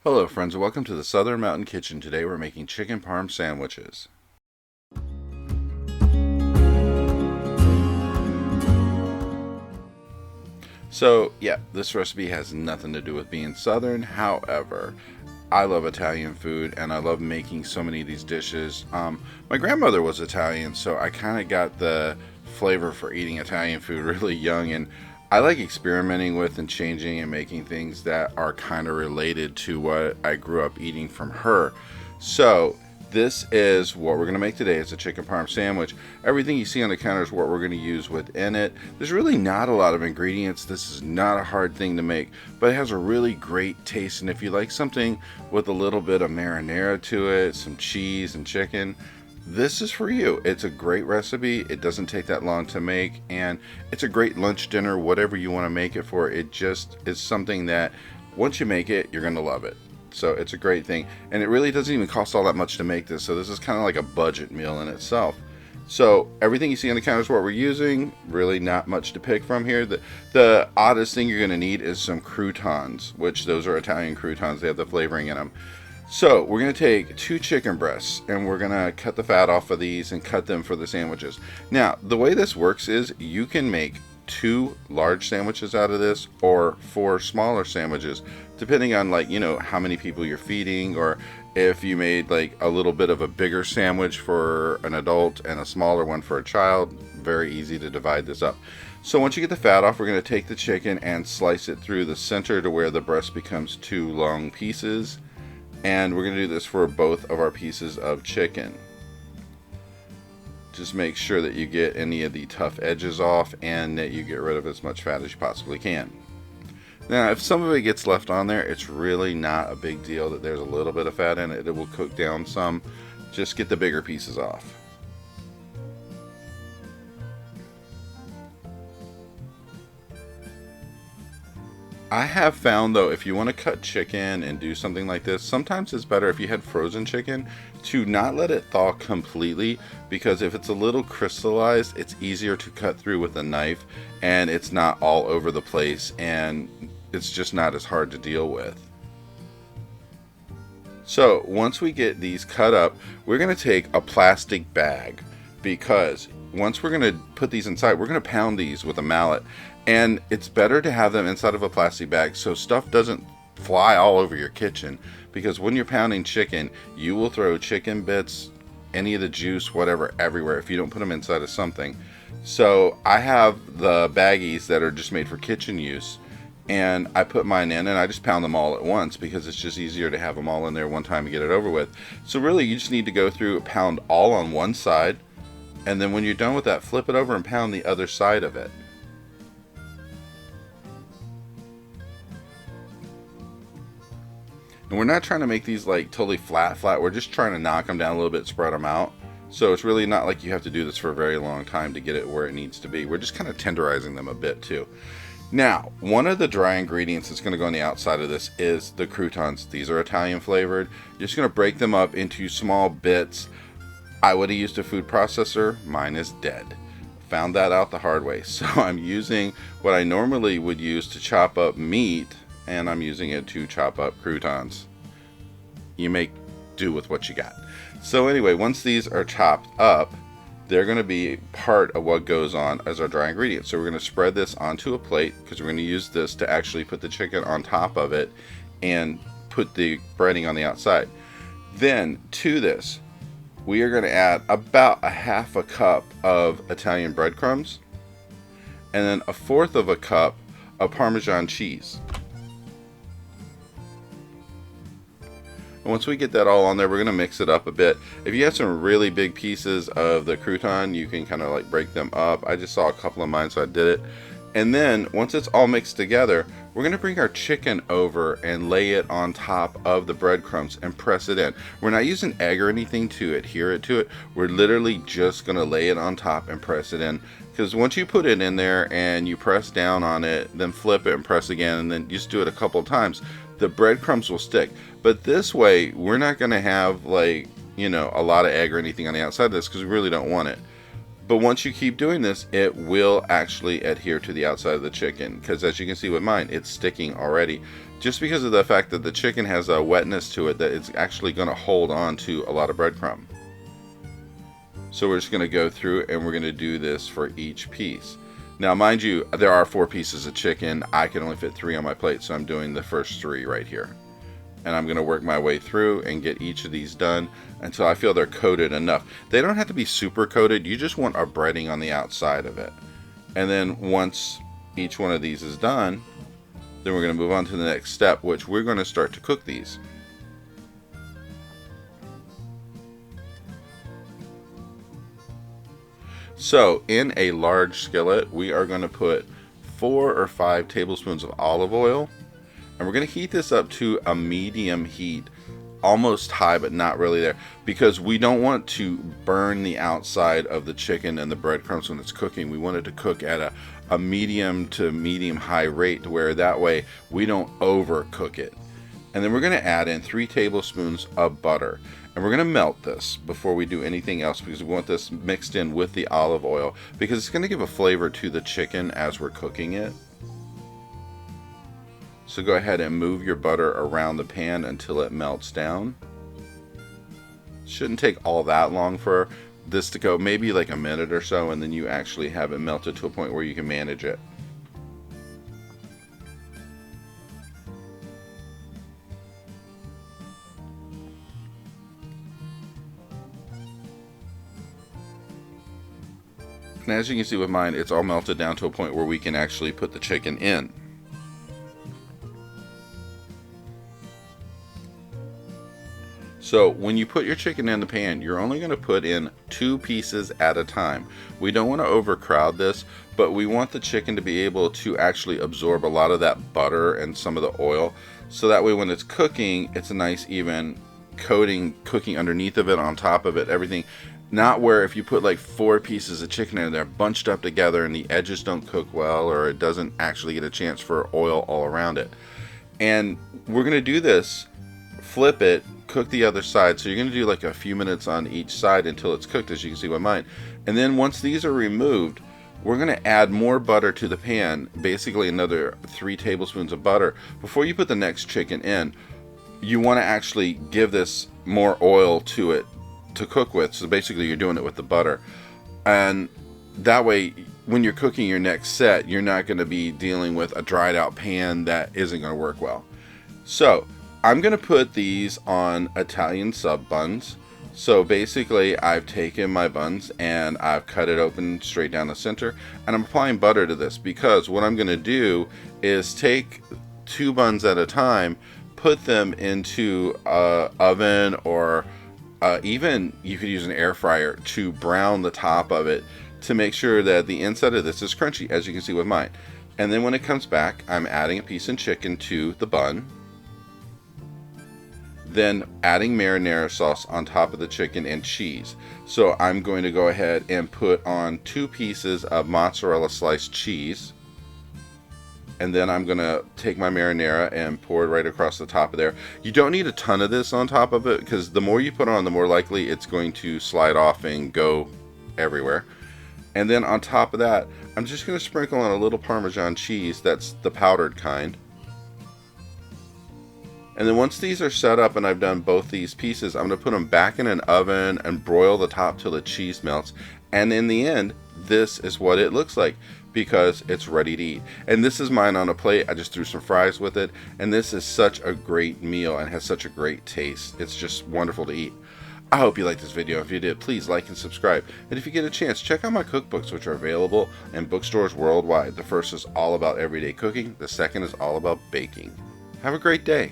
Hello friends, and welcome to the Southern Mountain Kitchen. Today we're making chicken parm sandwiches. So yeah, this recipe has nothing to do with being Southern. However, I love Italian food and I love making so many of these dishes. My grandmother was Italian, so I kind of got the flavor for eating Italian food really young, and I like experimenting with and changing and making things that are kind of related to what I grew up eating from her. So this is what we're going to make today. It's a chicken parm sandwich. Everything you see on the counter is what we're going to use within it. There's really not a lot of ingredients. This is not a hard thing to make, but it has a really great taste. And if you like something with a little bit of marinara to it, some cheese and chicken, this is for you. It's a great recipe. It doesn't take that long to make, and it's a great lunch, dinner, whatever you want to make it for. It just is something that once you make it, you're going to love it. So it's a great thing, and it really doesn't even cost all that much to make this. So this is kind of like a budget meal in itself. So everything you see on the counter is what we're using. Really not much to pick from here. The oddest thing you're going to need is some croutons, which those are Italian croutons. They have the flavoring in them. So we're going to take 2 chicken breasts and we're going to cut the fat off of these and cut them for the sandwiches. Now, the way this works is you can make 2 large sandwiches out of this or 4 smaller sandwiches, depending on how many people you're feeding, or if you made like a little bit of a bigger sandwich for an adult and a smaller one for a child. Very easy to divide this up. So once you get the fat off, we're going to take the chicken and slice it through the center to where the breast becomes 2 long pieces. And we're going to do this for both of our pieces of chicken. Just make sure that you get any of the tough edges off and that you get rid of as much fat as you possibly can. Now, if some of it gets left on there, it's really not a big deal that there's a little bit of fat in it. It will cook down some. Just get the bigger pieces off. I have found, though, if you want to cut chicken and do something like this, sometimes it's better if you had frozen chicken to not let it thaw completely, because if it's a little crystallized, it's easier to cut through with a knife and it's not all over the place and it's just not as hard to deal with. So once we get these cut up, we're going to take a plastic bag, because once we're going to put these inside, we're going to pound these with a mallet. And it's better to have them inside of a plastic bag so stuff doesn't fly all over your kitchen, because when you're pounding chicken, you will throw chicken bits, any of the juice, whatever, everywhere if you don't put them inside of something. So I have the baggies that are just made for kitchen use, and I put mine in and I just pound them all at once because it's just easier to have them all in there one time and get it over with. So really you just need to go through, pound all on one side, and then when you're done with that, flip it over and pound the other side of it. And we're not trying to make these like totally flat. We're just trying to knock them down a little bit, spread them out. So it's really not like you have to do this for a very long time to get it where it needs to be. We're just kind of tenderizing them a bit too. Now, one of the dry ingredients that's going to go on the outside of this is the croutons. These are Italian flavored. You're just going to break them up into small bits. I would have used a food processor. Mine is dead. Found that out the hard way. So I'm using what I normally would use to chop up meat, and I'm using it to chop up croutons. You make do with what you got. So anyway, once these are chopped up, they're going to be part of what goes on as our dry ingredients. So we're going to spread this onto a plate, because we're going to use this to actually put the chicken on top of it and put the breading on the outside. Then to this, we are going to add about a half a cup of Italian breadcrumbs and then a fourth of a cup of Parmesan cheese. And once we get that all on there, we're going to mix it up a bit. If you have some really big pieces of the crouton, you can kind of like break them up. I just saw a couple of mine, so I did it. And then once it's all mixed together, we're going to bring our chicken over and lay it on top of the breadcrumbs and press it in. We're not using egg or anything to adhere it to it. We're literally just going to lay it on top and press it in. Because once you put it in there and you press down on it, then flip it and press again, and then just do it a couple of times, the breadcrumbs will stick. But this way, we're not going to have a lot of egg or anything on the outside of this, because we really don't want it. But once you keep doing this, it will actually adhere to the outside of the chicken, because as you can see with mine, it's sticking already just because of the fact that the chicken has a wetness to it that it's actually going to hold on to a lot of breadcrumb. So we're just going to go through and we're going to do this for each piece. Now mind you, there are 4 pieces of chicken. I can only fit 3 on my plate, so I'm doing the first 3 right here. And I'm going to work my way through and get each of these done until I feel they're coated enough. They don't have to be super coated, you just want a breading on the outside of it. And then once each one of these is done, then we're going to move on to the next step, which we're going to start to cook these. So in a large skillet, we are going to put 4 or 5 tablespoons of olive oil. And we're going to heat this up to a medium heat, almost high but not really there, because we don't want to burn the outside of the chicken and the breadcrumbs when it's cooking. We want it to cook at a medium to medium high rate, where that way we don't overcook it. And then we're going to add in 3 tablespoons of butter. And we're going to melt this before we do anything else, because we want this mixed in with the olive oil, because it's going to give a flavor to the chicken as we're cooking it. So go ahead and move your butter around the pan until it melts down. Shouldn't take all that long for this to go, maybe like a minute or so, and then you actually have it melted to a point where you can manage it. And as you can see with mine, it's all melted down to a point where we can actually put the chicken in. So when you put your chicken in the pan, you're only going to put in 2 pieces at a time. We don't want to overcrowd this, but we want the chicken to be able to actually absorb a lot of that butter and some of the oil, so that way when it's cooking, it's a nice even coating, cooking underneath of it, on top of it, everything. Not where if you put like 4 pieces of chicken in there bunched up together and the edges don't cook well, or it doesn't actually get a chance for oil all around it. And we're going to do this, flip it, cook the other side. So you're going to do like a few minutes on each side until it's cooked, as you can see with mine. And then once these are removed, we're going to add more butter to the pan, basically another 3 tablespoons of butter. Before you put the next chicken in, you want to actually give this more oil to it to cook with. So basically you're doing it with the butter, and that way when you're cooking your next set, you're not going to be dealing with a dried out pan that isn't going to work well. So I'm going to put these on Italian sub buns. So basically I've taken my buns and I've cut it open straight down the center, and I'm applying butter to this, because what I'm going to do is take 2 buns at a time, put them into a oven, or even you could use an air fryer to brown the top of it to make sure that the inside of this is crunchy, as you can see with mine. And then when it comes back, I'm adding a piece of chicken to the bun, then adding marinara sauce on top of the chicken and cheese. So I'm going to go ahead and put on 2 pieces of mozzarella sliced cheese, and then I'm gonna take my marinara and pour it right across the top of there. You don't need a ton of this on top of it, because the more you put on, the more likely it's going to slide off and go everywhere. And then on top of that, I'm just gonna sprinkle on a little Parmesan cheese, that's the powdered kind. And then once these are set up and I've done both these pieces, I'm going to put them back in an oven and broil the top till the cheese melts. And in the end, this is what it looks like, because it's ready to eat. And this is mine on a plate. I just threw some fries with it. And this is such a great meal and has such a great taste. It's just wonderful to eat. I hope you liked this video. If you did, please like and subscribe. And if you get a chance, check out my cookbooks, which are available in bookstores worldwide. The first is all about everyday cooking. The second is all about baking. Have a great day.